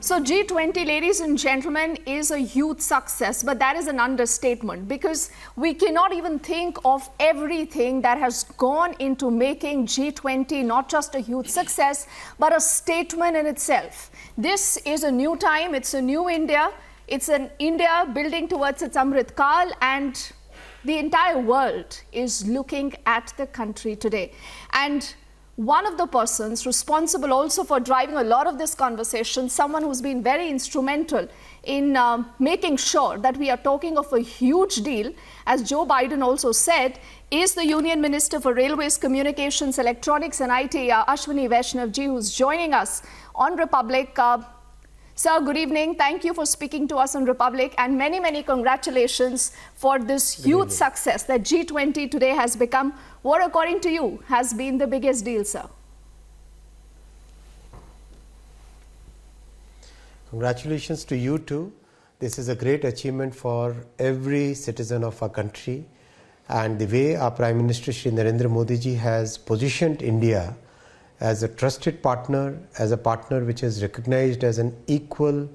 So G20, ladies and gentlemen, is a huge success, but that is an understatement because we cannot even think of everything that has gone into making G20 not just a huge success, but a statement in itself. This is a new time, it's a new India, it's an India building towards its Amrit Kal, and the entire world is looking at the country today. And one of the persons responsible also for driving a lot of this conversation, someone who's been very instrumental in making sure that we are talking of a huge deal, as Joe Biden also said, is the Union Minister for Railways, Communications, Electronics and IT, Ashwini Vaishnaw ji, who's joining us on Republic. Sir, good evening. Thank you for speaking to us on Republic, and many, many congratulations for this huge success that G20 today has become. What, according to you, has been the biggest deal, sir? Congratulations to you too. This is a great achievement for every citizen of our country, and the way our Prime Minister Shri Narendra Modi ji has positioned India as a trusted partner, as a partner which is recognized as an equal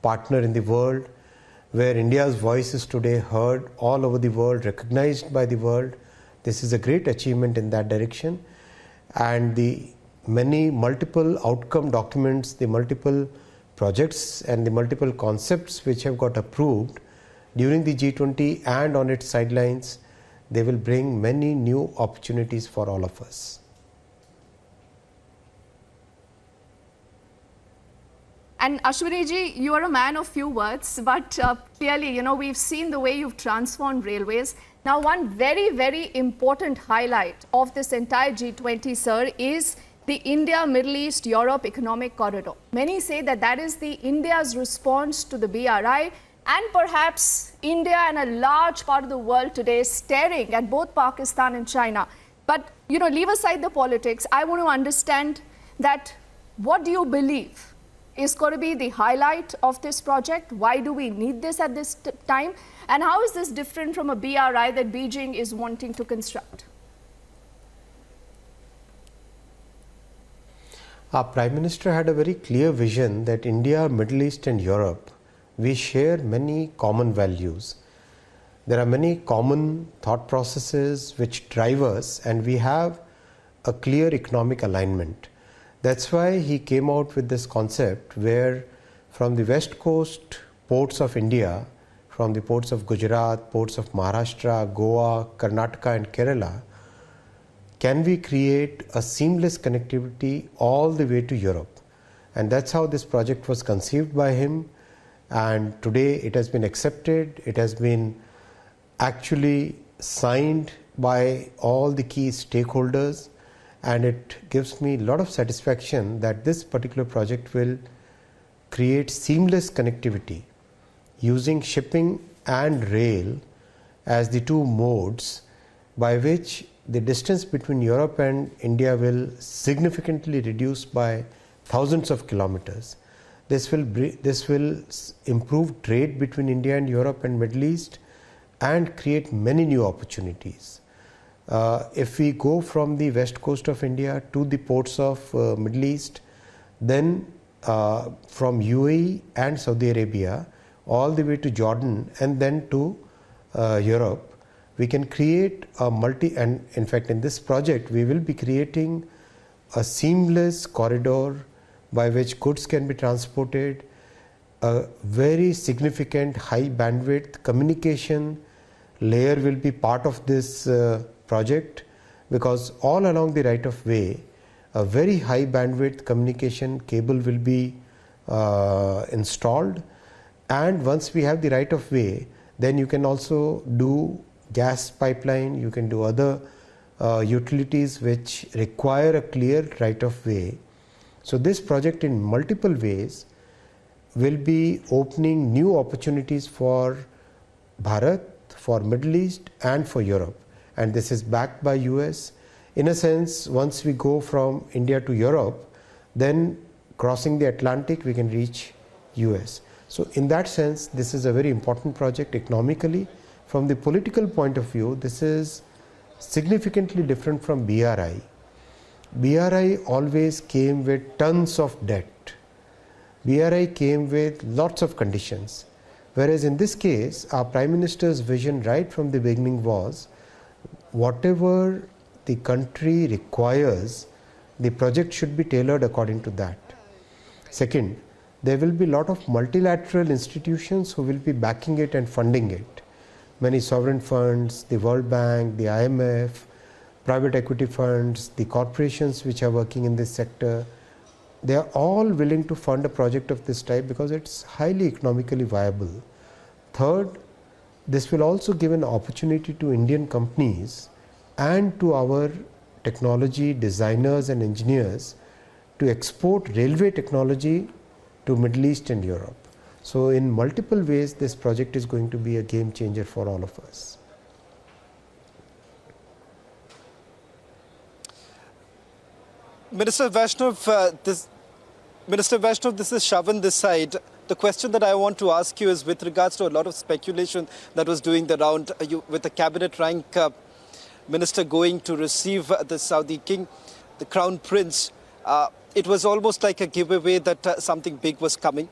partner in the world, where India's voice is today heard all over the world, recognized by the world. This is a great achievement in that direction. And the many multiple outcome documents, the multiple projects and the multiple concepts which have got approved during the G20 and on its sidelines, they will bring many new opportunities for all of us. And Ashwini ji, you are a man of few words, but clearly, you know, we've seen the way you've transformed railways. Now, one very, very important highlight of this entire G20, sir, is the India, Middle East, Europe Economic Corridor. Many say that that is the India's response to the BRI, and perhaps India and a large part of the world today staring at both Pakistan and China. But, you know, leave aside the politics. I want to understand that what do you believe is going to be the highlight of this project? Why do we need this at this time? And how is this different from a BRI that Beijing is wanting to construct? Our Prime Minister had a very clear vision that India, Middle East and Europe, we share many common values. There are many common thought processes which drive us, and we have a clear economic alignment. That's why he came out with this concept where from the west coast ports of India, from the ports of Gujarat, ports of Maharashtra, Goa, Karnataka and Kerala, can we create a seamless connectivity all the way to Europe? And that's how this project was conceived by him, and today it has been accepted, it has been actually signed by all the key stakeholders. And it gives me a lot of satisfaction that this particular project will create seamless connectivity using shipping and rail as the two modes by which the distance between Europe and India will significantly reduce by thousands of kilometers. This will improve trade between India and Europe and Middle East and create many new opportunities. If we go from the west coast of India to the ports of Middle East, then from UAE and Saudi Arabia all the way to Jordan and then to Europe, we can create a and in fact in this project we will be creating a seamless corridor by which goods can be transported, a very significant high bandwidth communication layer will be part of this project, because all along the right of way a very high bandwidth communication cable will be installed, and once we have the right of way, then you can also do gas pipeline, you can do other utilities which require a clear right of way. So this project in multiple ways will be opening new opportunities for Bharat, for Middle East and for Europe. And this is backed by US. In a sense, once we go from India to Europe, then crossing the Atlantic, we can reach US. So in that sense, this is a very important project economically. From the political point of view, this is significantly different from BRI. BRI always came with tons of debt. BRI came with lots of conditions. Whereas in this case, our Prime Minister's vision right from the beginning was whatever the country requires, the project should be tailored according to that. Second, there will be a lot of multilateral institutions who will be backing it and funding it. Many sovereign funds, the World Bank, the IMF, private equity funds, the corporations which are working in this sector, they are all willing to fund a project of this type because it's highly economically viable. Third, this will also give an opportunity to Indian companies and to our technology designers and engineers to export railway technology to Middle East and Europe. So in multiple ways, this project is going to be a game changer for all of us. Minister Vaishnaw, this is Shavan this side. The question that I want to ask you is with regards to a lot of speculation that was doing the round with the cabinet rank minister going to receive the Saudi king, the crown prince. It was almost like a giveaway that something big was coming.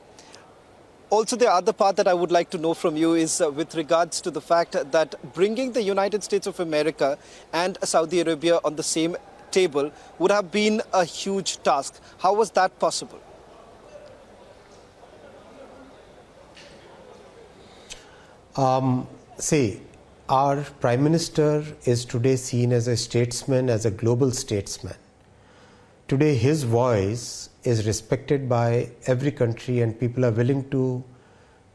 Also, the other part that I would like to know from you is with regards to the fact that bringing the United States of America and Saudi Arabia on the same table would have been a huge task. How was that possible? See, our Prime Minister is today seen as a statesman, as a global statesman. Today his voice is respected by every country and people are willing to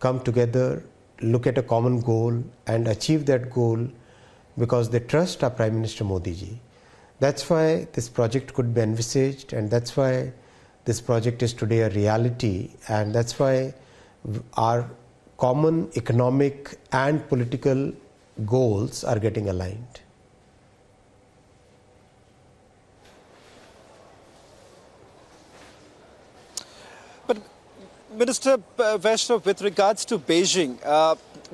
come together, look at a common goal and achieve that goal because they trust our Prime Minister Modi ji. That's why this project could be envisaged and that's why this project is today a reality and that's why our common economic and political goals are getting aligned. But Minister Vaishnaw, with regards to Beijing,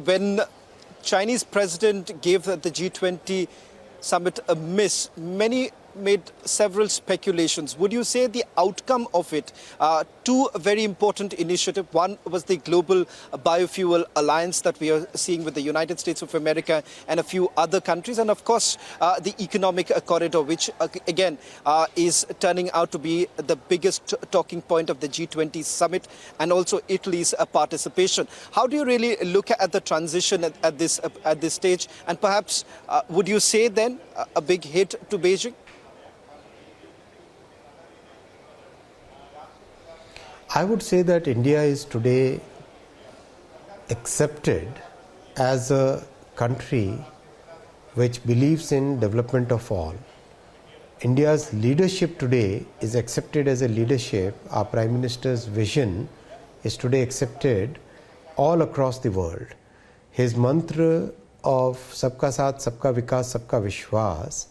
when Chinese president gave the G20 summit a miss, many made several speculations. Would you say the outcome of it, two very important initiatives, one was the global biofuel alliance that we are seeing with the United States of America and a few other countries, and of course the economic corridor, which again is turning out to be the biggest talking point of the G20 summit, and also Italy's participation. How do you really look at the transition at this stage, and perhaps would you say then a big hit to Beijing? I would say that India is today accepted as a country which believes in development of all. India's leadership today is accepted as a leadership. Our Prime Minister's vision is today accepted all across the world. His mantra of Sabka Saath, Sabka Vikas, Sabka Vishwas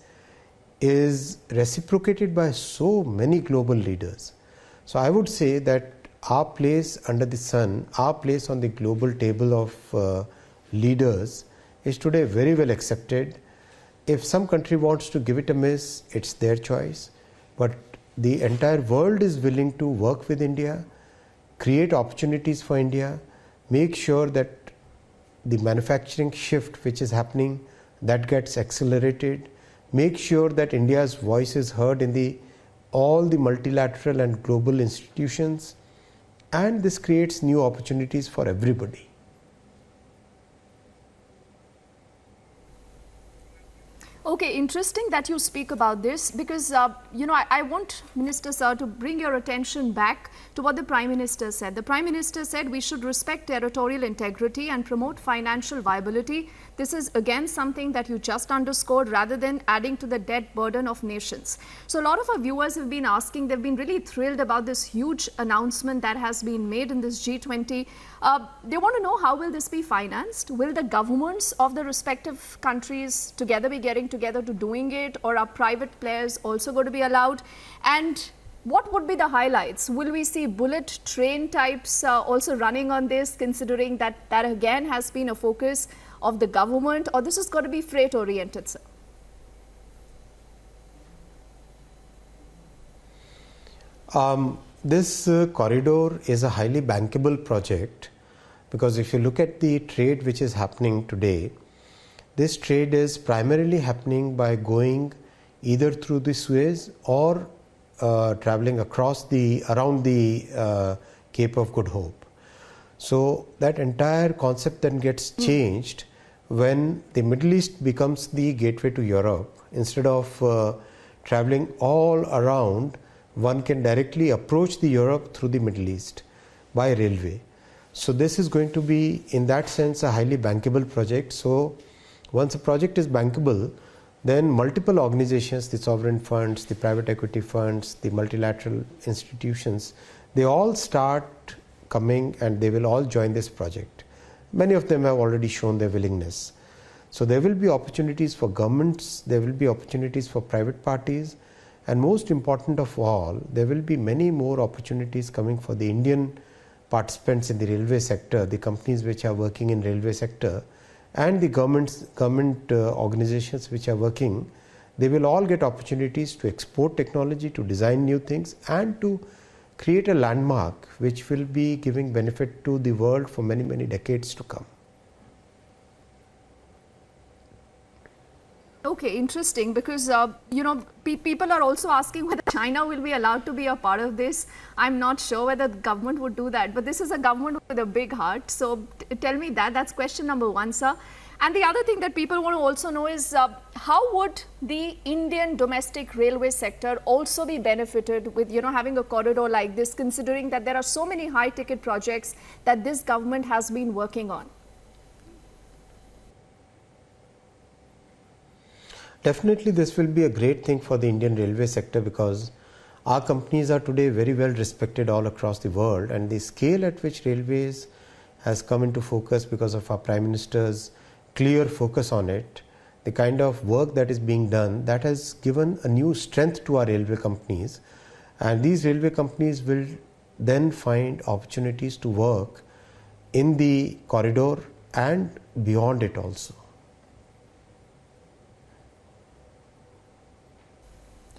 is reciprocated by so many global leaders. So I would say that our place under the sun, our place on the global table of leaders is today very well accepted. If some country wants to give it a miss, it's their choice. But the entire world is willing to work with India, create opportunities for India, make sure that the manufacturing shift which is happening, that gets accelerated, make sure that India's voice is heard in all the multilateral and global institutions, and this creates new opportunities for everybody. Okay, interesting that you speak about this because, I want Minister Sir to bring your attention back to what the Prime Minister said. The Prime Minister said we should respect territorial integrity and promote financial viability. This is again something that you just underscored rather than adding to the debt burden of nations. So a lot of our viewers have been asking, they've been really thrilled about this huge announcement that has been made in this G20. They want to know how will this be financed? Will the governments of the respective countries together be getting together to doing it, or are private players also going to be allowed? And what would be the highlights? Will we see bullet train types also running on this, considering that again has been a focus of the government, or this is going to be freight oriented, sir? This corridor is a highly bankable project, because if you look at the trade which is happening today, this trade is primarily happening by going either through the Suez or traveling around the Cape of Good Hope. So that entire concept then gets changed when the Middle East becomes the gateway to Europe. Instead of traveling all around, one can directly approach the Europe through the Middle East by railway. So this is going to be, in that sense, a highly bankable project. So once a project is bankable, then multiple organizations, the sovereign funds, the private equity funds, the multilateral institutions, they all start coming and they will all join this project. Many of them have already shown their willingness. So there will be opportunities for governments, there will be opportunities for private parties, and most important of all, there will be many more opportunities coming for the Indian participants in the railway sector, the companies which are working in railway sector, and the government organizations which are working. They will all get opportunities to export technology, to design new things, and to create a landmark which will be giving benefit to the world for many, many decades to come. Okay, interesting, because people are also asking whether China will be allowed to be a part of this. I'm not sure whether the government would do that, but this is a government with a big heart. So tell me that. That's question number one, sir. And the other thing that people want to also know is how would the Indian domestic railway sector also be benefited with having a corridor like this, considering that there are so many high ticket projects that this government has been working on? Definitely this will be a great thing for the Indian railway sector, because our companies are today very well respected all across the world, and the scale at which railways has come into focus because of our Prime Minister's clear focus on it, the kind of work that is being done, that has given a new strength to our railway companies, and these railway companies will then find opportunities to work in the corridor and beyond it also.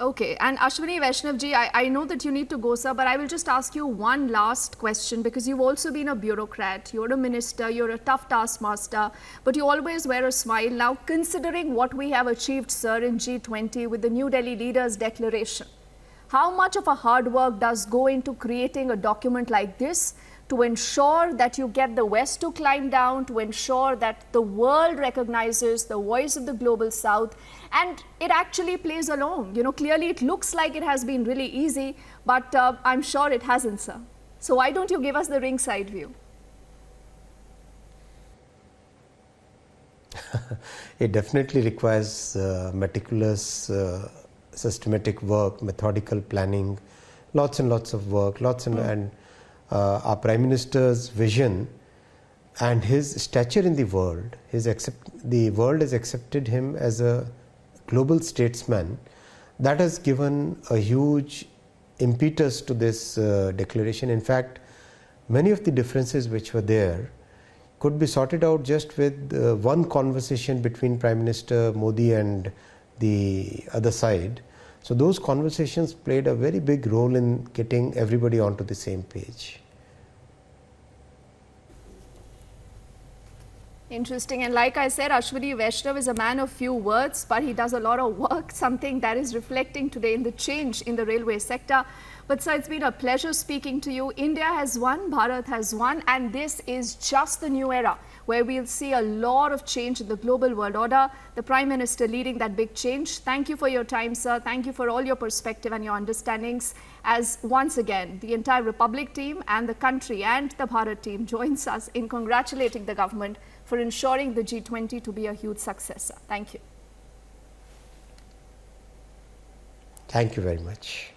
Okay, and Ashwini Vaishnaw ji, I know that you need to go, sir, but I will just ask you one last question, because you've also been a bureaucrat, you're a minister, you're a tough taskmaster, but you always wear a smile. Now, considering what we have achieved, sir, in G20 with the New Delhi Leaders Declaration, how much of a hard work does go into creating a document like this to ensure that you get the West to climb down, to ensure that the world recognizes the voice of the global South, and it actually plays along? Clearly it looks like it has been really easy, but I'm sure it hasn't, sir. So why don't you give us the ringside view? It definitely requires meticulous, systematic work, methodical planning, lots and lots of work, and our Prime Minister's vision and his stature in the world. The world has accepted him as a global statesman. That has given a huge impetus to this declaration. In fact, many of the differences which were there could be sorted out just with one conversation between Prime Minister Modi and the other side. So those conversations played a very big role in getting everybody onto the same page. Interesting. And like I said, Ashwini Vaishnaw is a man of few words, but he does a lot of work, something that is reflecting today in the change in the railway sector. But sir, it's been a pleasure speaking to you. India has won, Bharat has won, and this is just the new era where we'll see a lot of change in the global world order. The Prime Minister leading that big change. Thank you for your time, sir. Thank you for all your perspective and your understandings, as once again, the entire Republic team and the country and the Bharat team joins us in congratulating the government for ensuring the G20 to be a huge success. Thank you. Thank you very much.